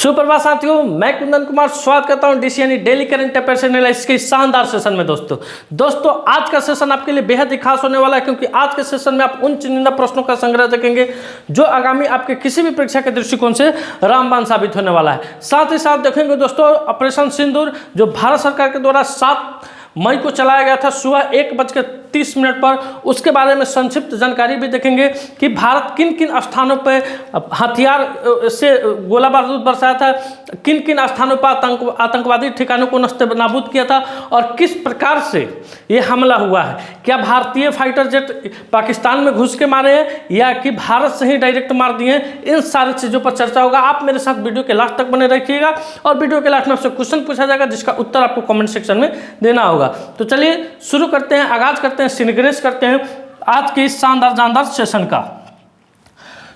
सुप्रभात साथियों, मैं कुंदन कुमार स्वागत करता हूं डीसी यानी डेली करंट अफेयर्स एनालिसिस के शानदार सेशन में। दोस्तों आज का सेशन आपके लिए बेहद ही खास होने वाला है, क्योंकि आज के सेशन में आप उन चुनिंदा प्रश्नों का संग्रह देखेंगे जो आगामी आपके किसी भी परीक्षा के दृष्टिकोण से रामबाण साबित होने वाला है। साथ ही साथ देखेंगे दोस्तों ऑपरेशन सिंदूर, जो भारत सरकार के द्वारा 7 मई को चलाया गया था सुबह 1:30 पर, उसके बारे में संक्षिप्त जानकारी भी देखेंगे कि भारत किन किन स्थानों पर हथियार से गोला बारूद बरसाया था, किन किन स्थानों पर आतंकवादी ठिकानों को नस्ते-नाबूद किया था और किस प्रकार से ये हमला हुआ है। क्या भारतीय फाइटर जेट पाकिस्तान में घुस के मारे हैं या कि भारत से ही डायरेक्ट मार दिए हैं, इन सारी चीज़ों पर चर्चा होगा। आप मेरे साथ वीडियो के लास्ट तक बने रखिएगा और वीडियो के लास्ट में आपसे क्वेश्चन पूछा जाएगा जिसका उत्तर आपको कमेंट सेक्शन में देना होगा। तो चलिए शुरू करते हैं, आगाज करते हैं, सिनग्रेस करते हैं आज के इस शानदार सेशन का।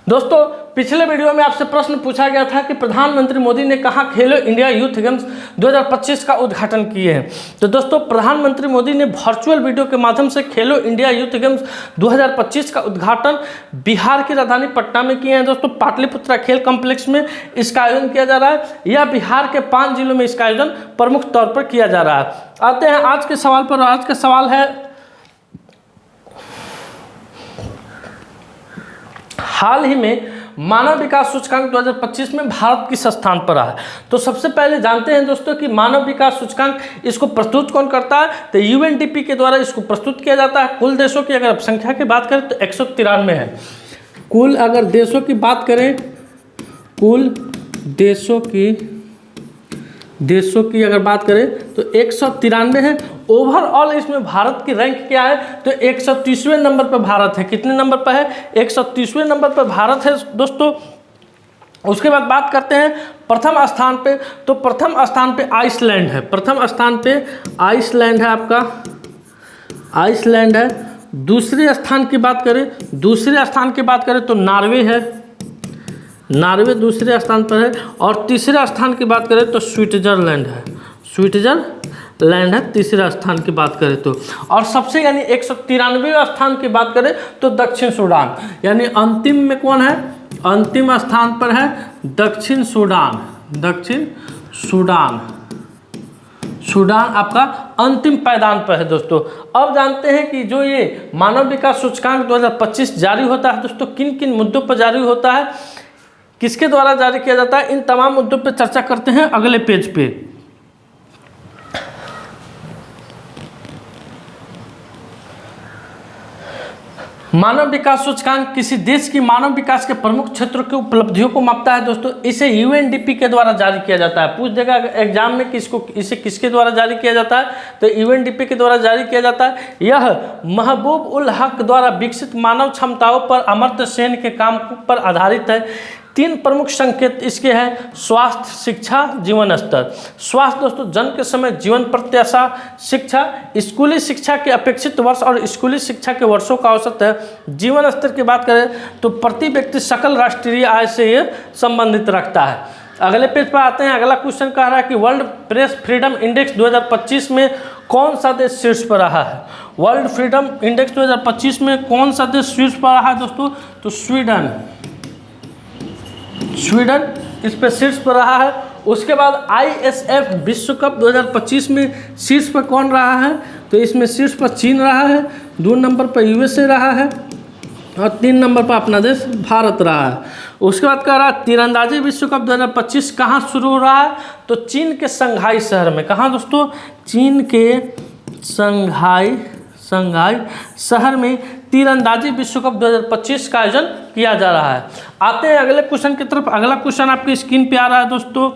दोस्तों पिछले वीडियो में आपसे प्रश्न पूछा गया था कि प्रधानमंत्री मोदी ने कहाँ खेलो इंडिया यूथ गेम्स 2025 का उद्घाटन किए हैं। तो दोस्तों प्रधानमंत्री मोदी ने वर्चुअल वीडियो के माध्यम से खेलो इंडिया यूथ गेम्स 2025 का उद्घाटन बिहार की राजधानी पटना में किए हैं। दोस्तों पाटलिपुत्रा खेल कॉम्प्लेक्स में इसका आयोजन किया जा रहा है, या बिहार के 5 जिलों में इसका आयोजन प्रमुख तौर पर किया जा रहा है। आते हैं आज के सवाल पर। आज का सवाल है, हाल ही में मानव विकास सूचकांक 2025 में भारत किस स्थान पर रहा है। तो सबसे पहले जानते हैं दोस्तों कि मानव विकास सूचकांक इसको प्रस्तुत कौन करता है। तो यूएनडीपी के द्वारा इसको प्रस्तुत किया जाता है। कुल देशों की अगर संख्या की बात करें तो 193 है। कुल अगर देशों की बात करें, कुल देशों की अगर बात करें तो 193 है। ओवरऑल इसमें भारत की रैंक क्या है, तो 130वें नंबर पर भारत है। कितने नंबर पर है, 130वें नंबर पर भारत है दोस्तों। उसके बाद बात करते हैं प्रथम स्थान पे। तो प्रथम स्थान पे आइसलैंड है। प्रथम स्थान पे आइसलैंड है, आपका आइसलैंड है। दूसरे स्थान की बात करें तो नॉर्वे है। नॉर्वे दूसरे स्थान पर है। और तीसरे स्थान की बात करें तो स्विट्जरलैंड है। स्विट्जरलैंड है तीसरा स्थान की बात करें तो। और सबसे यानी 193वें स्थान की बात करें तो दक्षिण सूडान, यानी अंतिम में कौन है, अंतिम स्थान पर है दक्षिण सूडान। दक्षिण सूडान आपका अंतिम पायदान पर है दोस्तों। अब जानते हैं कि जो ये मानव विकास सूचकांक 2025 जारी होता है दोस्तों, किन किन मुद्दों पर जारी होता है, किसके द्वारा जारी किया जाता है, इन तमाम मुद्दों पर चर्चा करते हैं अगले पेज पे। मानव विकास सूचकांक किसी देश की मानव विकास के प्रमुख क्षेत्रों की उपलब्धियों को मापता है दोस्तों। इसे यूएनडीपी के द्वारा जारी किया जाता है। पूछ देगा एग्जाम में इसे किसके द्वारा जारी किया जाता है, तो यूएनडीपी के द्वारा जारी किया जाता है। यह महबूब उल हक द्वारा विकसित मानव क्षमताओं पर अमर्त्य सेन के काम पर आधारित है। 3 प्रमुख संकेत इसके हैं, स्वास्थ्य, शिक्षा, जीवन स्तर। स्वास्थ्य दोस्तों जन्म के समय जीवन प्रत्याशा, शिक्षा स्कूली शिक्षा के अपेक्षित वर्ष और स्कूली शिक्षा के वर्षों का औसत है। जीवन स्तर की बात करें तो प्रति व्यक्ति सकल राष्ट्रीय आय से ये संबंधित रखता है। अगले पेज पर आते हैं। अगला क्वेश्चन कह रहा है कि वर्ल्ड प्रेस फ्रीडम इंडेक्स 2025 में कौन सा देश शीर्ष पर रहा है। वर्ल्ड फ्रीडम इंडेक्स 2025 में कौन सा देश शीर्ष पर रहा है दोस्तों, तो स्वीडन इस पर शीर्ष पर रहा है। उसके बाद ISF विश्व कप 2025 में शीर्ष पर कौन रहा है, तो इसमें शीर्ष पर चीन रहा है, 2 नंबर पर USA रहा है और 3 नंबर पर अपना देश भारत रहा है। उसके बाद कह रहा है तीरंदाजी विश्व कप 2025 कहाँ शुरू हो रहा है, तो चीन के शंघाई शहर में। कहाँ दोस्तों, चीन के शंघाई शहर में तीरंदाजी विश्व कप 2025 का आयोजन किया जा रहा है। आते हैं अगले क्वेश्चन की तरफ। अगला क्वेश्चन आपकी स्क्रीन पे आ रहा है दोस्तों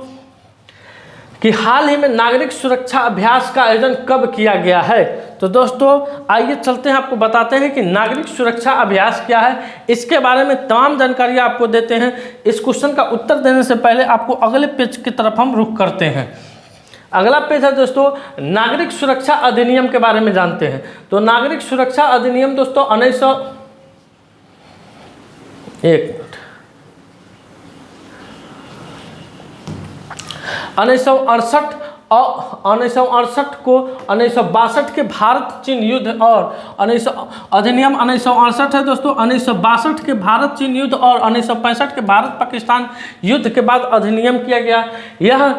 कि हाल ही में नागरिक सुरक्षा अभ्यास का आयोजन कब किया गया है। तो दोस्तों आइए चलते हैं, आपको बताते हैं कि नागरिक सुरक्षा अभ्यास क्या है। इसके बारे में तमाम जानकारी आपको देते हैं। इस क्वेश्चन का उत्तर देने से पहले आपको अगले पेज की तरफ हम रुख करते हैं। अगला पेज है दोस्तों नागरिक सुरक्षा अधिनियम के बारे में जानते हैं। तो नागरिक सुरक्षा अधिनियम दोस्तों 1968 और 1968 को 1962 के भारत चीन युद्ध और अधिनियम 1968 है दोस्तों। 1962 के भारत चीन युद्ध और 1965 के भारत पाकिस्तान युद्ध के बाद अधिनियम किया गया। यह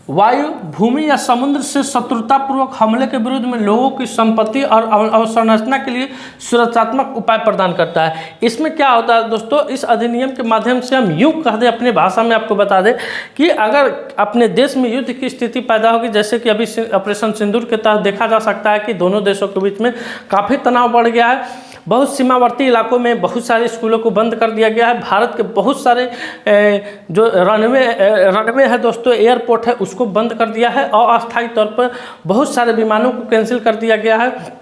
वायु, भूमि या समुद्र से शत्रुतापूर्वक हमले के विरुद्ध में लोगों की संपत्ति और अवसंरचना के लिए सुरक्षात्मक उपाय प्रदान करता है। इसमें क्या होता है दोस्तों, इस अधिनियम के माध्यम से हम यूँ कह दें, अपने भाषा में आपको बता दें कि अगर अपने देश में युद्ध की स्थिति पैदा होगी, जैसे कि अभी ऑपरेशन सिंदूर के तहत देखा जा सकता है कि दोनों देशों के बीच में काफ़ी तनाव बढ़ गया है। बहुत सीमावर्ती इलाकों में बहुत सारे स्कूलों को बंद कर दिया गया है। भारत के बहुत सारे जो रनवे है दोस्तों, एयरपोर्ट है, उसको बंद कर दिया है और अस्थायी तौर पर बहुत सारे विमानों को कैंसिल कर दिया गया है।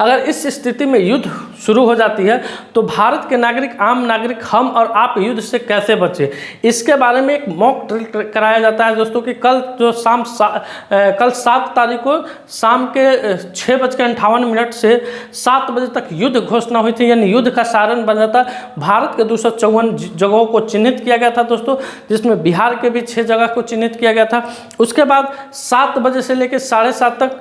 अगर इस स्थिति में युद्ध शुरू हो जाती है तो भारत के नागरिक, आम नागरिक, हम और आप युद्ध से कैसे बचें, इसके बारे में एक मॉक ड्रिल कराया जाता है दोस्तों कि कल 7 तारीख को शाम के 6:58 से 7 बजे तक युद्ध घोषणा हुई थी, यानी युद्ध का सारण बना था। भारत के 254 जगहों को चिन्हित किया गया था दोस्तों, जिसमें बिहार के भी 6 जगह को चिन्हित किया गया था। उसके बाद 7 बजे से लेकर 7:30 तक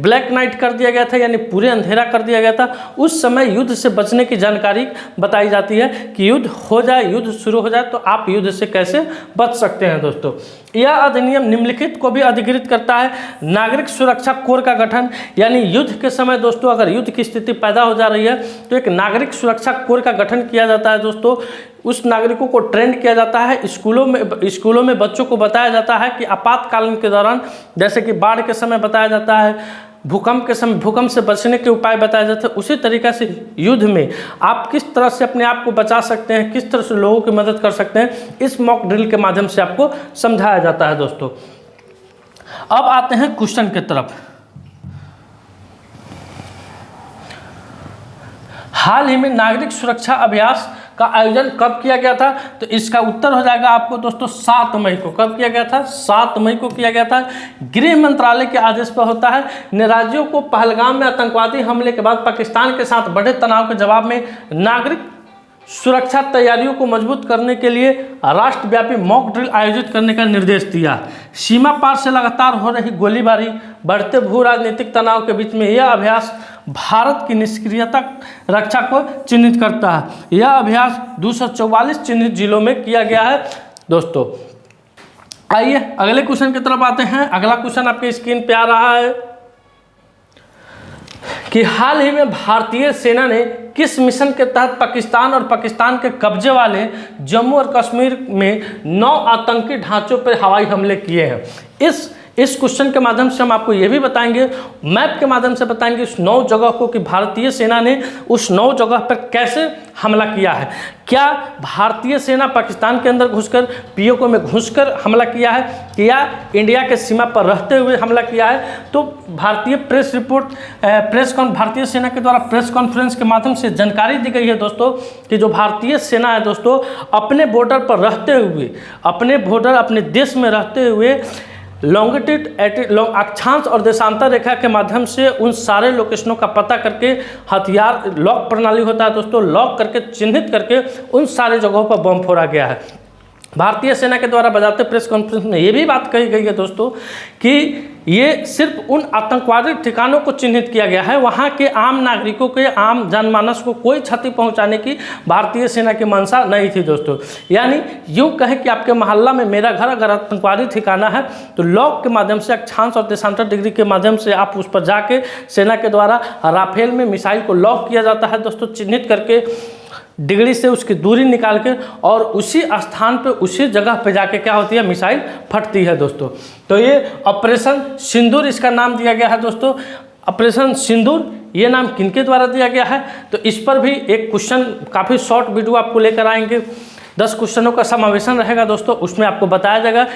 ब्लैक नाइट कर दिया गया था, यानी पूरे अंधेरा कर दिया गया था। उस समय युद्ध से बचने की जानकारी बताई जाती है कि युद्ध हो जाए, युद्ध शुरू हो जाए तो आप युद्ध से कैसे बच सकते हैं दोस्तों। यह अधिनियम निम्नलिखित को भी अधिकृत करता है: नागरिक सुरक्षा कोर का गठन, यानी युद्ध के समय दोस्तों अगर युद्ध की स्थिति पैदा हो जा रही है तो एक नागरिक सुरक्षा कोर का गठन किया जाता है दोस्तों। उस नागरिकों को ट्रेंड किया जाता है। स्कूलों में बच्चों को बताया जाता है कि आपातकालीन के दौरान, जैसे कि बाढ़ के समय बताया जाता है, भूकंप के समय भूकंप से बचने के उपाय बताए जाते हैं, उसी तरीक़े से युद्ध में आप किस तरह से अपने आप को बचा सकते हैं, किस तरह से लोगों की मदद कर सकते हैं, इस मॉक ड्रिल के माध्यम से आपको समझाया जाता है दोस्तों। अब आते हैं क्वेश्चन की तरफ। हाल ही में नागरिक सुरक्षा अभ्यास का आयोजन कब किया गया था, तो इसका उत्तर हो जाएगा आपको दोस्तों 7 मई को। कब किया गया था? 7 मई को किया गया था। गृह मंत्रालय के आदेश पर होता है। राज्यों को पहलगाम में आतंकवादी हमले के बाद पाकिस्तान के साथ बढ़े तनाव के जवाब में नागरिक सुरक्षा तैयारियों को मजबूत करने के लिए राष्ट्रव्यापी मॉक ड्रिल आयोजित करने का निर्देश दिया। सीमा पार से लगातार हो रही गोलीबारी, बढ़ते भू राजनीतिक तनाव के बीच में यह अभ्यास भारत की निष्क्रियता रक्षा को चिन्हित करता है। यह अभ्यास 244 चिन्हित जिलों में किया गया है दोस्तों। आइए अगले क्वेश्चन की तरफ आते हैं। अगला क्वेश्चन आपके स्क्रीन पे आ रहा है कि हाल ही में भारतीय सेना ने किस मिशन के तहत पाकिस्तान और पाकिस्तान के कब्जे वाले जम्मू और कश्मीर में 9 आतंकी ढांचों पर हवाई हमले किए हैं। इस क्वेश्चन के माध्यम से हम आपको ये भी बताएंगे, मैप के माध्यम से बताएंगे उस 9 जगह को कि भारतीय सेना ने उस 9 जगह पर कैसे हमला किया है। क्या भारतीय सेना पाकिस्तान के अंदर घुसकर पीओके में घुसकर हमला किया है या इंडिया के सीमा पर रहते हुए हमला किया है? तो भारतीय भारतीय सेना के द्वारा प्रेस कॉन्फ्रेंस के माध्यम से जानकारी दी गई है दोस्तों कि जो भारतीय सेना है दोस्तों अपने बॉर्डर पर रहते हुए, अपने देश में रहते हुए लॉन्गिट्यूड अक्षांश और देशांतर रेखा के माध्यम से उन सारे लोकेशनों का पता करके हथियार लॉक प्रणाली होता है दोस्तों, लॉक करके चिन्हित करके उन सारे जगहों पर बम फोड़ा गया है। भारतीय सेना के द्वारा बजाते प्रेस कॉन्फ्रेंस में ये भी बात कही गई है दोस्तों कि ये सिर्फ उन आतंकवादी ठिकानों को चिन्हित किया गया है, वहाँ के आम नागरिकों के, आम जनमानस को कोई क्षति पहुँचाने की भारतीय सेना की मंशा नहीं थी दोस्तों। यानी यूँ कहें कि आपके मोहल्ला में मेरा घर अगर आतंकवादी ठिकाना है तो लॉक के माध्यम से, अक्षांश और देशांतर डिग्री के माध्यम से आप उस पर जाके सेना के द्वारा राफेल में मिसाइल को लॉक किया जाता है दोस्तों, चिन्हित करके डिग्री से उसकी दूरी निकाल के, और उसी स्थान पे उसी जगह पे जाके क्या होती है, मिसाइल फटती है दोस्तों। तो ये ऑपरेशन सिंदूर इसका नाम दिया गया है दोस्तों। ऑपरेशन सिंदूर ये नाम किनके द्वारा दिया गया है, तो इस पर भी एक क्वेश्चन, काफ़ी शॉर्ट वीडियो आपको लेकर आएंगे। 10 क्वेश्चनों का समावेशन रहेगा दोस्तों, उसमें आपको बताया जाएगा,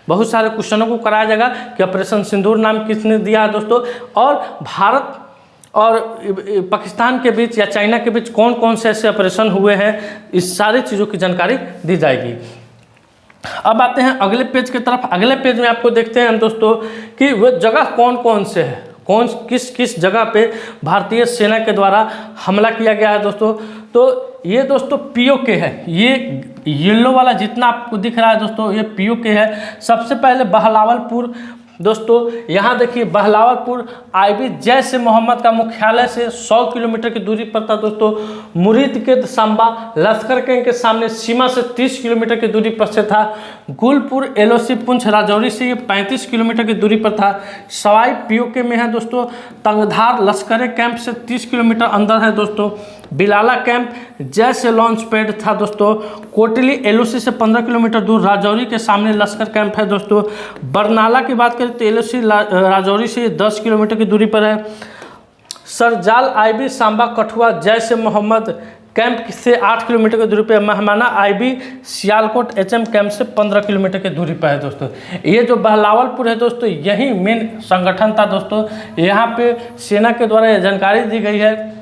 बहुत सारे क्वेश्चनों को कराया जाएगा कि ऑपरेशन सिंदूर नाम किसने दिया है दोस्तों, और भारत और पाकिस्तान के बीच या चाइना के बीच कौन कौन से ऐसे ऑपरेशन हुए हैं, इस सारी चीज़ों की जानकारी दी जाएगी। अब आते हैं अगले पेज की तरफ। अगले पेज में आपको देखते हैं हम दोस्तों कि वह जगह कौन कौन से है, किस जगह पे भारतीय सेना के द्वारा हमला किया गया है दोस्तों। तो ये दोस्तों पीओके है, ये येलो वाला जितना आपको दिख रहा है दोस्तों ये पीओके है। सबसे पहले बहलावलपुर दोस्तों, यहाँ देखिए बहलावलपुर आईबी जैश ए मोहम्मद का मुख्यालय से 100 किलोमीटर की दूरी पर था दोस्तों। मुरीद के सांबा लश्कर के सामने सीमा से 30 किलोमीटर की दूरी पर से था। गुलपुर एलओसी पुंछ राजौरी से ये 35 किलोमीटर की दूरी पर था। सवाई पीओके में है दोस्तों। तंगधार लश्करे कैंप से 30 किलोमीटर अंदर है दोस्तों। बिलाला कैंप जैसे लॉन्च पैड था दोस्तों। कोटली एलओसी से 15 किलोमीटर दूर राजौरी के सामने लश्कर कैंप है दोस्तों। बरनाला की बात करें तो एलओसी राजौरी से 10 किलोमीटर की दूरी पर है। सरजाल आईबी सांबा कठुआ जैसे मोहम्मद कैंप से 8 किलोमीटर की दूरी पर। मेहमाना आईबी सियालकोट एचएम कैंप से 15 किलोमीटर की दूरी पर है दोस्तों। ये जो बहलावलपुर है दोस्तों यही मेन संगठन था दोस्तों। यहाँ पे सेना के द्वारा यह जानकारी दी गई है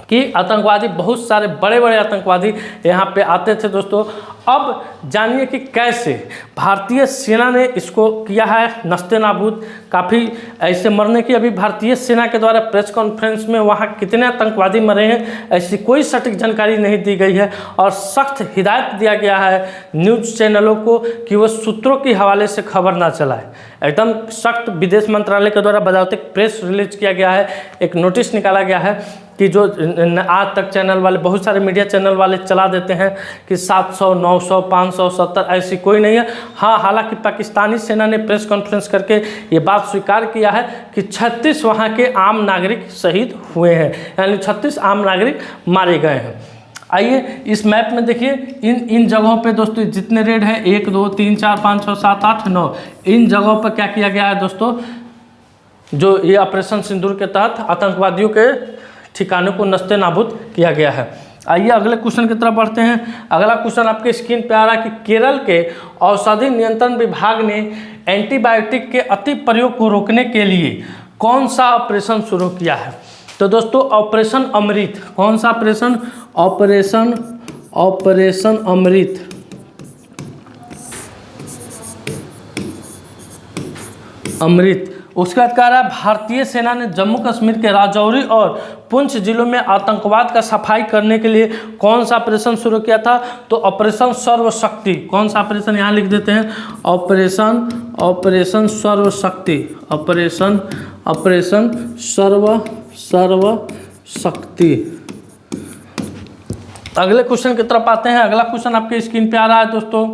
कि आतंकवादी, बहुत सारे बड़े बड़े आतंकवादी यहाँ पे आते थे दोस्तों। अब जानिए कि कैसे भारतीय सेना ने इसको किया है नस्ते नाबूद। काफ़ी ऐसे मरने की अभी भारतीय सेना के द्वारा प्रेस कॉन्फ्रेंस में वहाँ कितने आतंकवादी मरे हैं ऐसी कोई सटीक जानकारी नहीं दी गई है। और सख्त हिदायत दिया गया है न्यूज़ चैनलों को कि वो सूत्रों के हवाले से खबर ना चलाए। एकदम सख्त विदेश मंत्रालय के द्वारा बजावते प्रेस रिलीज किया गया है। एक नोटिस निकाला गया है कि जो आज तक चैनल वाले, बहुत सारे मीडिया चैनल वाले चला देते हैं कि 700, 900, 500, 70 ऐसी कोई नहीं है। हाँ, हालांकि पाकिस्तानी सेना ने प्रेस कॉन्फ्रेंस करके ये बात स्वीकार किया है कि 36 वहाँ के आम नागरिक शहीद हुए हैं, यानी 36 आम नागरिक मारे गए हैं। आइए इस मैप में देखिए इन जगहों पे दोस्तों जितने रेड हैं 1, 2, 3, 4, 5, 6, 7, 8, 9 इन जगहों पर क्या किया गया है दोस्तों, जो ये ऑपरेशन सिंदूर के तहत आतंकवादियों के ठिकानों को नस्ते नाबूद किया गया है। आइए अगले क्वेश्चन की तरफ बढ़ते हैं। अगला क्वेश्चन आपके स्क्रीन पे आ रहा है कि केरल के औषधि नियंत्रण विभाग ने एंटीबायोटिक के अति प्रयोग को रोकने के लिए कौन सा ऑपरेशन शुरू किया है? तो दोस्तों ऑपरेशन अमृत। कौन सा ऑपरेशन? ऑपरेशन अमृत। अमृत। उसके बाद कह रहा है भारतीय सेना ने जम्मू कश्मीर के राजौरी और पुंछ जिलों में आतंकवाद का सफाई करने के लिए कौन सा ऑपरेशन शुरू किया था? तो ऑपरेशन सर्वशक्ति। कौन सा ऑपरेशन यहाँ लिख देते हैं? ऑपरेशन सर्वशक्ति। ऑपरेशन सर्वशक्ति। अगले क्वेश्चन की तरफ आते हैं। अगला क्वेश्चन आपके स्क्रीन पे आ रहा है दोस्तों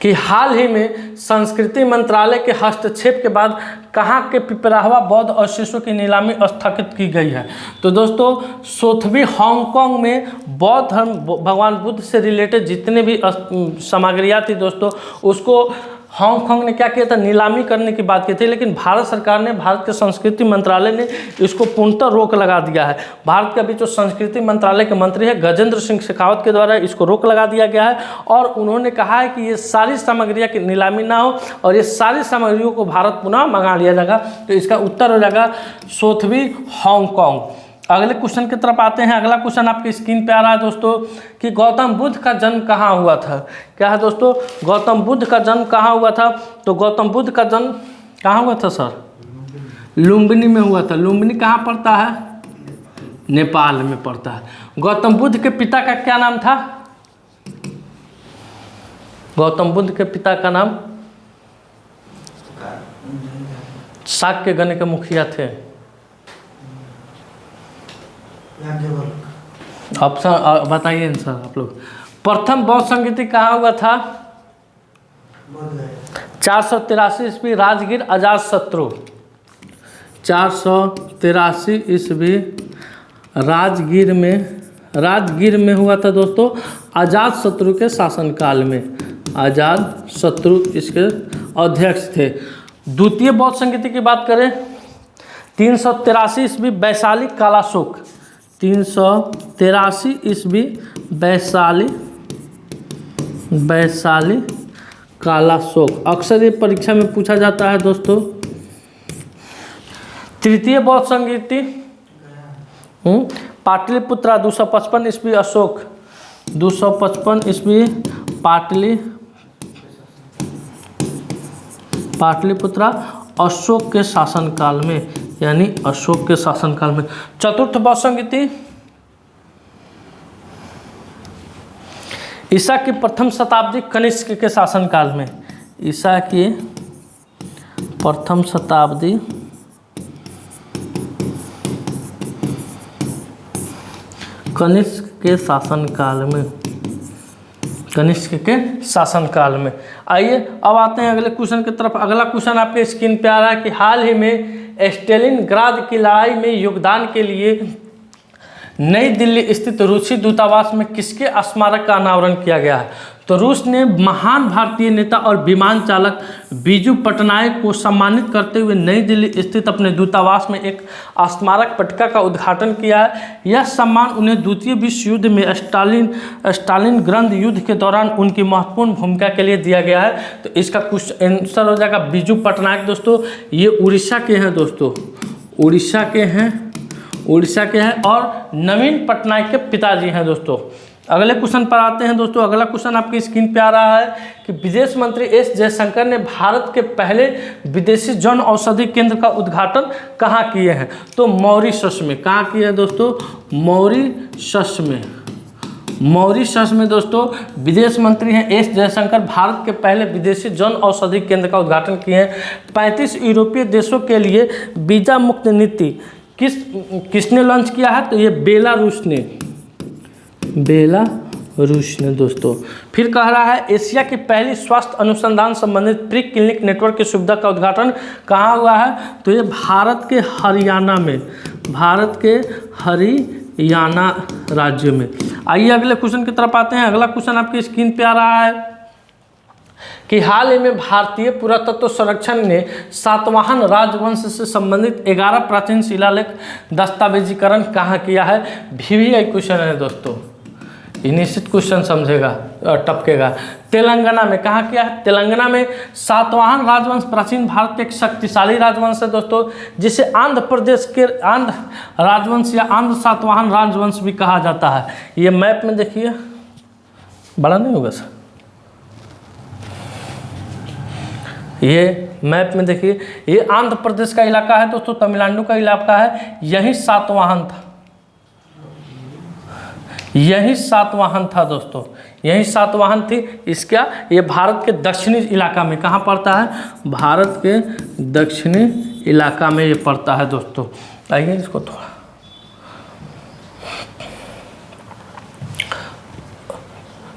कि हाल ही में संस्कृति मंत्रालय के हस्तक्षेप के बाद कहाँ के पिपराहवा बौद्ध अवशेषों की नीलामी स्थगित की गई है? तो दोस्तों सोथबी हांगकांग में बौद्ध धर्म, भगवान बुद्ध से रिलेटेड जितने भी सामग्रियाँ थी दोस्तों उसको हांगकांग ने क्या किया था? नीलामी करने की बात की थी, लेकिन भारत सरकार ने, भारत के संस्कृति मंत्रालय ने इसको पूर्णतः रोक लगा दिया है। भारत का भी जो संस्कृति मंत्रालय के मंत्री है गजेंद्र सिंह शेखावत के द्वारा इसको रोक लगा दिया गया है और उन्होंने कहा है कि ये सारी सामग्रियाँ की नीलामी ना हो और ये सारी सामग्रियों को भारत पुनः मंगा लिया जाएगा। तो इसका उत्तर हो जाएगा सोथबी हांगकांग। अगले क्वेश्चन की तरफ आते हैं। अगला क्वेश्चन आपकी स्क्रीन पे आ रहा है दोस्तों कि गौतम बुद्ध का जन्म कहाँ हुआ था? क्या है दोस्तों? गौतम बुद्ध का जन्म कहाँ हुआ था? तो गौतम बुद्ध का जन्म कहाँ हुआ था सर? लुम्बिनी में हुआ था। लुम्बिनी कहाँ पड़ता है? नेपाल में पड़ता है। गौतम बुद्ध के पिता का क्या नाम था? गौतम बुद्ध के पिता का नाम शाक्य गण के मुखिया थे। ऑप्शन बताइए सर आप लोग। प्रथम बौद्ध संगीति कहाँ हुआ था? 483 ईस्वी राजगीर अजातशत्रु। 483 ईस्वी राजगीर में हुआ था दोस्तों, अजातशत्रु के शासनकाल में। अजातशत्रु इसके अध्यक्ष थे। द्वितीय बौद्ध संगीति की बात करें 383 ईस्वी वैशाली कालाशोक। 383 ईस्वी वैशाली कालाशोक। अक्सर ये परीक्षा में पूछा जाता है दोस्तों। तृतीय बौद्ध संगीति पाटलिपुत्रा 255 ईस्वी अशोक। 255 ईस्वी पाटलिपुत्रा अशोक के शासनकाल में, यानी अशोक के शासनकाल में। चतुर्थ बौद्ध संगीति ईसा की प्रथम शताब्दी कनिष्क के शासनकाल में, ईसा की प्रथम शताब्दी कनिष्क के शासनकाल में, कनिष्क के शासनकाल में। आइए अब आते हैं अगले क्वेश्चन की तरफ। अगला क्वेश्चन आपके स्क्रीन पे आ रहा है कि हाल ही में स्टेलिनग्राद की लड़ाई में योगदान के लिए नई दिल्ली स्थित रूसी दूतावास में किसके स्मारक का अनावरण किया गया है? तो रूस ने महान भारतीय नेता और विमान चालक बीजू पटनायक को सम्मानित करते हुए नई दिल्ली स्थित अपने दूतावास में एक स्मारक पट्टिका का उद्घाटन किया है। यह सम्मान उन्हें द्वितीय विश्व युद्ध में स्टालिनग्राद युद्ध के दौरान उनकी महत्वपूर्ण भूमिका के लिए दिया गया है। तो इसका कुछ आंसर हो जाएगा बीजू पटनायक। दोस्तों ये उड़ीसा के हैं, दोस्तों उड़ीसा के हैं और नवीन पटनायक के पिताजी हैं। दोस्तों अगले क्वेश्चन पर आते हैं। दोस्तों अगला क्वेश्चन आपकी स्क्रीन पे आ रहा है कि विदेश मंत्री एस जयशंकर ने भारत के पहले विदेशी जन औषधि केंद्र का उद्घाटन कहाँ किए हैं? तो मॉरिशस में। कहाँ किए हैं दोस्तों? मॉरिशस में दोस्तों विदेश मंत्री हैं एस जयशंकर भारत के पहले विदेशी जन औषधि केंद्र का उद्घाटन किए हैं। 35 यूरोपीय देशों के लिए वीजा मुक्त नीति किसने लॉन्च किया है? तो ये बेलारूस ने दोस्तों। फिर कह रहा है एशिया की पहली स्वास्थ्य अनुसंधान संबंधित प्री क्लिनिक नेटवर्क की सुविधा का उद्घाटन कहाँ हुआ है? तो ये भारत के हरियाणा राज्य में। आइए अगले क्वेश्चन की तरफ आते हैं। अगला क्वेश्चन आपकी स्क्रीन पे आ रहा है कि हाल ही में भारतीय पुरातत्व संरक्षण ने सातवाहन राजवंश से संबंधित 11 प्राचीन शिलालेख दस्तावेजीकरण कहाँ किया है? VVI क्वेश्चन है दोस्तों, ये निश्चित क्वेश्चन समझेगा और टपकेगा। तेलंगाना में। कहाँ किया है? तेलंगाना में। सातवाहन राजवंश प्राचीन भारत के एक शक्तिशाली राजवंश है दोस्तों, जिसे आंध्र प्रदेश के आंध्र राजवंश या आंध्र सातवाहन राजवंश भी कहा जाता है। ये मैप में देखिए, बड़ा नहीं होगा सर, ये मैप में देखिए, ये आंध्र प्रदेश का इलाका है दोस्तों, तमिलनाडु का इलाका है। यही सातवाहन था दोस्तों, यही सातवाहन थी। इसका ये भारत के दक्षिणी इलाका में कहाँ पड़ता है? भारत के दक्षिणी इलाका में ये पड़ता है दोस्तों। आइए इसको थोड़ा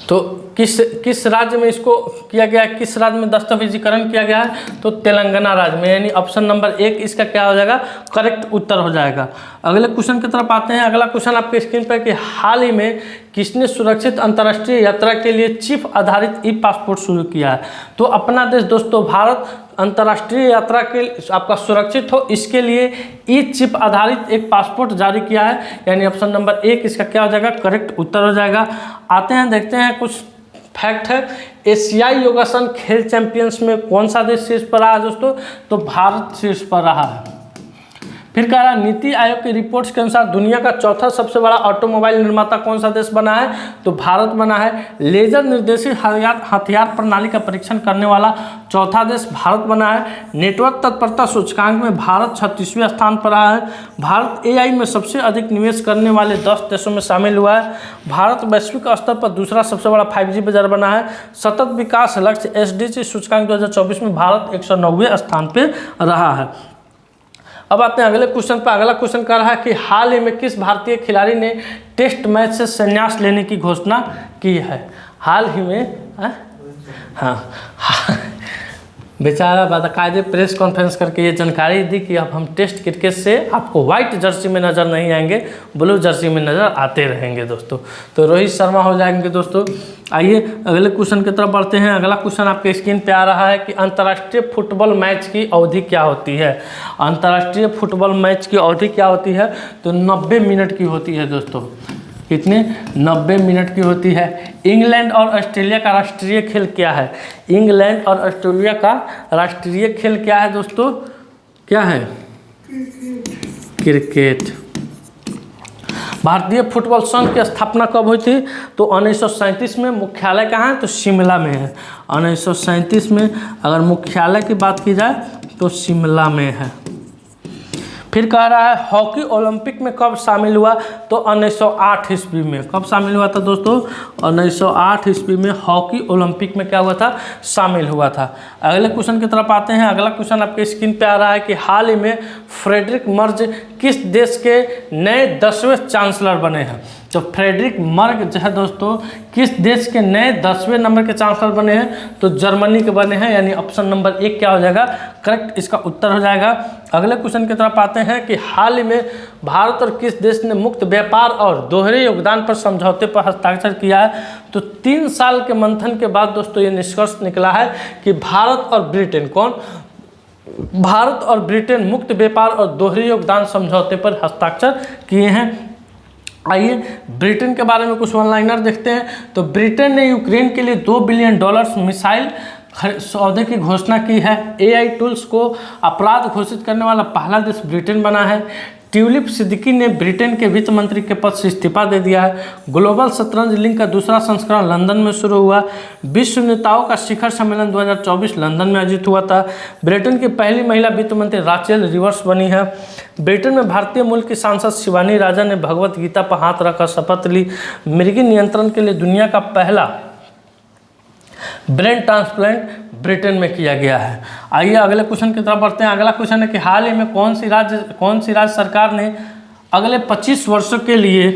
तो किस राज्य में इसको किया गया है, किस राज्य में दस्तावेजीकरण किया गया है? तो तेलंगाना राज्य में, यानी ऑप्शन नंबर 1 इसका क्या हो जाएगा? करेक्ट उत्तर हो जाएगा। अगले क्वेश्चन की तरफ आते हैं। अगला क्वेश्चन आपके स्क्रीन पर कि हाल ही में किसने सुरक्षित अंतर्राष्ट्रीय यात्रा के लिए चिप आधारित ई पासपोर्ट शुरू किया है? तो अपना देश दोस्तों भारत अंतर्राष्ट्रीय यात्रा के आपका सुरक्षित हो इसके लिए ई चिप आधारित एक पासपोर्ट जारी किया है, यानी ऑप्शन नंबर 1 इसका क्या हो जाएगा? करेक्ट उत्तर हो जाएगा। आते हैं देखते हैं कुछ फैक्ट है। एशियाई योगासन खेल चैंपियंस में कौन सा देश शीर्ष पर रहा है दोस्तों? तो भारत शीर्ष पर रहा है। फिर कह रहा है नीति आयोग की रिपोर्ट्स के अनुसार दुनिया का चौथा सबसे बड़ा ऑटोमोबाइल निर्माता कौन सा देश बना है? तो भारत बना है। लेजर निर्देशित हथियार प्रणाली का परीक्षण करने वाला चौथा देश भारत बना है। नेटवर्क तत्परता सूचकांक में भारत 36वें स्थान पर रहा है। भारत AI में सबसे अधिक निवेश करने वाले 10 देशों में शामिल हुआ है। भारत वैश्विक स्तर पर दूसरा सबसे बड़ा 5G बाजार बना है। सतत विकास लक्ष्य SDG सूचकांक 2024 में भारत 109वें स्थान पर रहा है। अब आते हैं अगले क्वेश्चन पर। अगला क्वेश्चन कर रहा है कि हाल ही में किस भारतीय खिलाड़ी ने टेस्ट मैच से संन्यास लेने की घोषणा की है? हाल ही में हाँ बेचारा बाकायदे प्रेस कॉन्फ्रेंस करके ये जानकारी दी कि अब हम टेस्ट क्रिकेट से आपको व्हाइट जर्सी में नज़र नहीं आएंगे, ब्लू जर्सी में नज़र आते रहेंगे दोस्तों। तो रोहित शर्मा हो जाएंगे दोस्तों। आइए अगले क्वेश्चन की तरफ बढ़ते हैं। अगला क्वेश्चन आपके स्क्रीन पे आ रहा है कि अंतर्राष्ट्रीय फुटबॉल मैच की अवधि क्या होती है? अंतर्राष्ट्रीय फुटबॉल मैच की अवधि क्या होती है? तो 90 मिनट की होती है दोस्तों। कितने? 90 मिनट की होती है। इंग्लैंड और ऑस्ट्रेलिया का राष्ट्रीय खेल क्या है? इंग्लैंड और ऑस्ट्रेलिया का राष्ट्रीय खेल क्या है दोस्तों? क्या है? क्रिकेट। भारतीय फुटबॉल संघ की स्थापना कब हुई थी? तो 1937 में। मुख्यालय कहाँ है? तो शिमला में है। 1937 में अगर मुख्यालय की बात की जाए तो शिमला में है। फिर कह रहा है हॉकी ओलंपिक में कब शामिल हुआ, तो 1908 ईस्वी में। कब शामिल हुआ था दोस्तों? 1908 ईस्वी में हॉकी ओलंपिक में क्या हुआ था? शामिल हुआ था। अगले क्वेश्चन की तरफ आते हैं। अगला क्वेश्चन आपके स्क्रीन पे आ रहा है कि हाल ही में फ्रेडरिक मर्ज किस देश के नए 10वें चांसलर बने हैं? तो फ्रेडरिक मर्ज जो है दोस्तों किस देश के नए 10वें नंबर के चांसलर बने हैं? तो जर्मनी के बने हैं, यानी ऑप्शन नंबर 1 क्या हो जाएगा? करेक्ट इसका उत्तर हो जाएगा। अगले क्वेश्चन की तरफ आते हैं कि हाल ही में भारत और किस देश ने मुक्त व्यापार और दोहरे योगदान पर समझौते पर हस्ताक्षर किया है? तो 3 साल के मंथन के बाद दोस्तों ये निष्कर्ष निकला है कि भारत और ब्रिटेन, कौन? भारत और ब्रिटेन मुक्त व्यापार और दोहरे योगदान समझौते पर हस्ताक्षर किए हैं। आइए ब्रिटेन के बारे में कुछ वन लाइनर देखते हैं। तो ब्रिटेन ने यूक्रेन के लिए $2 बिलियन मिसाइल सौदे की घोषणा की है। AI टूल्स को अपराध घोषित करने वाला पहला देश ब्रिटेन बना है। ट्यूलिप सिद्दीकी ने ब्रिटेन के वित्त मंत्री के पद से इस्तीफा दे दिया है। ग्लोबल शतरंज लीग का दूसरा संस्करण लंदन में शुरू हुआ। विश्व नेताओं का शिखर सम्मेलन 2024 लंदन में आयोजित हुआ था। ब्रिटेन की पहली महिला वित्त मंत्री राचेल रिवर्स बनी है। ब्रिटेन में भारतीय मूल की सांसद शिवानी राजा ने भगवत गीता पर हाथ रखकर शपथ ली। मृगी नियंत्रण के लिए दुनिया का पहला ब्रेन ट्रांसप्लांट ब्रिटेन में किया गया है। आइए अगले क्वेश्चन की तरफ बढ़ते हैं। अगला क्वेश्चन है कि हाल ही में कौन सी राज्य सरकार ने अगले 25 वर्षों के लिए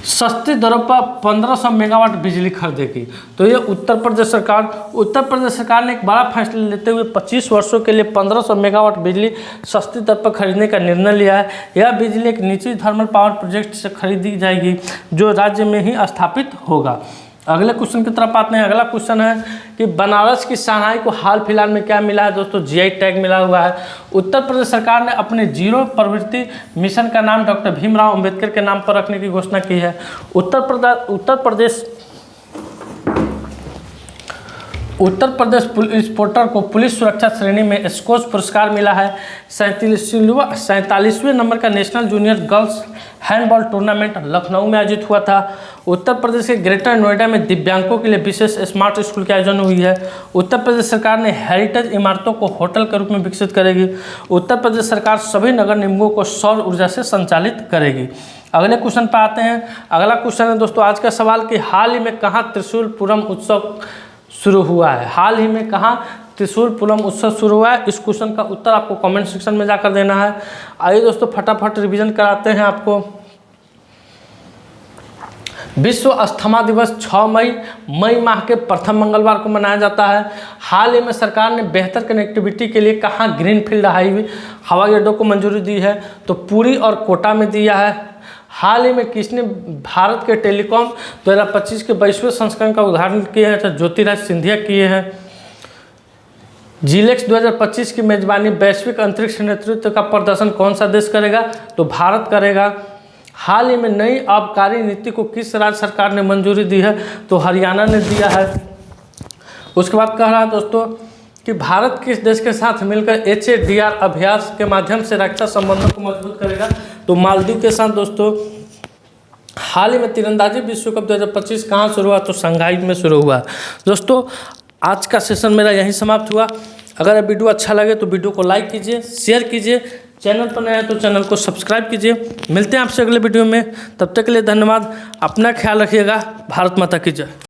सस्ती दरों पर 1500 मेगावाट बिजली खरीदेगी? तो ये उत्तर प्रदेश सरकार ने एक बड़ा फैसला लेते हुए 25 वर्षों के लिए 1500 मेगावाट बिजली सस्ती दर पर खरीदने का निर्णय लिया है। यह बिजली एक निजी थर्मल पावर प्रोजेक्ट से खरीदी जाएगी जो राज्य में ही स्थापित होगा। अगले क्वेश्चन की तरफ आते हैं। अगला क्वेश्चन है कि बनारस की शहनाई को हाल फिलहाल में क्या मिला है? दोस्तों GI टैग मिला हुआ है। उत्तर प्रदेश सरकार ने अपने जीरो प्रवृत्ति मिशन का नाम डॉक्टर भीमराव अंबेडकर के नाम पर रखने की घोषणा की है। उत्तर प्रदेश पुलिस पोर्टर को पुलिस सुरक्षा श्रेणी में स्कोच पुरस्कार मिला है। 47वें नंबर का national junior girls handball tournament Lucknow में आयोजित हुआ था। उत्तर प्रदेश के ग्रेटर नोएडा में दिव्यांगों के लिए विशेष स्मार्ट स्कूल की आयोजन हुई है। उत्तर प्रदेश सरकार ने हेरिटेज इमारतों को होटल के रूप में विकसित करेगी। उत्तर प्रदेश सरकार सभी नगर निगमों को सौर ऊर्जा से संचालित करेगी। अगले क्वेश्चन पर आते हैं। अगला क्वेश्चन है दोस्तों आज का सवाल कि हाल ही में कहाँ त्रिशूलपुरम उत्सव शुरू हुआ है? हाल ही में कहाँ त्रिशूलपुरम उत्सव शुरू हुआ है? इस क्वेश्चन का उत्तर आपको कमेंट सेक्शन में जाकर देना है। आइए दोस्तों फटाफट रिवीजन कराते हैं आपको। विश्व अस्थमा दिवस 6 मई माह के प्रथम मंगलवार को मनाया जाता है। हाल ही में सरकार ने बेहतर कनेक्टिविटी के लिए कहाँ ग्रीनफील्ड हवाई अड्डों को मंजूरी दी है? तो पुरी और कोटा में दिया है। हाल ही में किसने भारत के टेलीकॉम 2025 के 22वें संस्करण का उद्घाटन किया है? तो ज्योतिराज सिंधिया किए हैं। GLEX 2025 की मेजबानी वैश्विक अंतरिक्ष नेतृत्व का प्रदर्शन कौन सा देश करेगा? तो भारत करेगा। हाल ही में नई आबकारी नीति को किस राज्य सरकार ने मंजूरी दी है? तो हरियाणा ने दिया है। उसके बाद कह रहा है दोस्तों कि भारत किस देश के साथ मिलकर HADR अभ्यास के माध्यम से रक्षा संबंधों को मजबूत करेगा? तो मालदीव के साथ। दोस्तों हाल ही में तीरंदाजी विश्व कप 2025 कहाँ शुरू हुआ? तो शंघाई में शुरू हुआ। दोस्तों आज का सेशन मेरा यहीं समाप्त हुआ। अगर वीडियो अच्छा लगे तो वीडियो को लाइक कीजिए, शेयर कीजिए। चैनल पर नया है तो चैनल को सब्सक्राइब कीजिए। मिलते हैं आपसे अगले वीडियो में, तब तक के लिए धन्यवाद। अपना ख्याल रखिएगा। भारत माता की जय।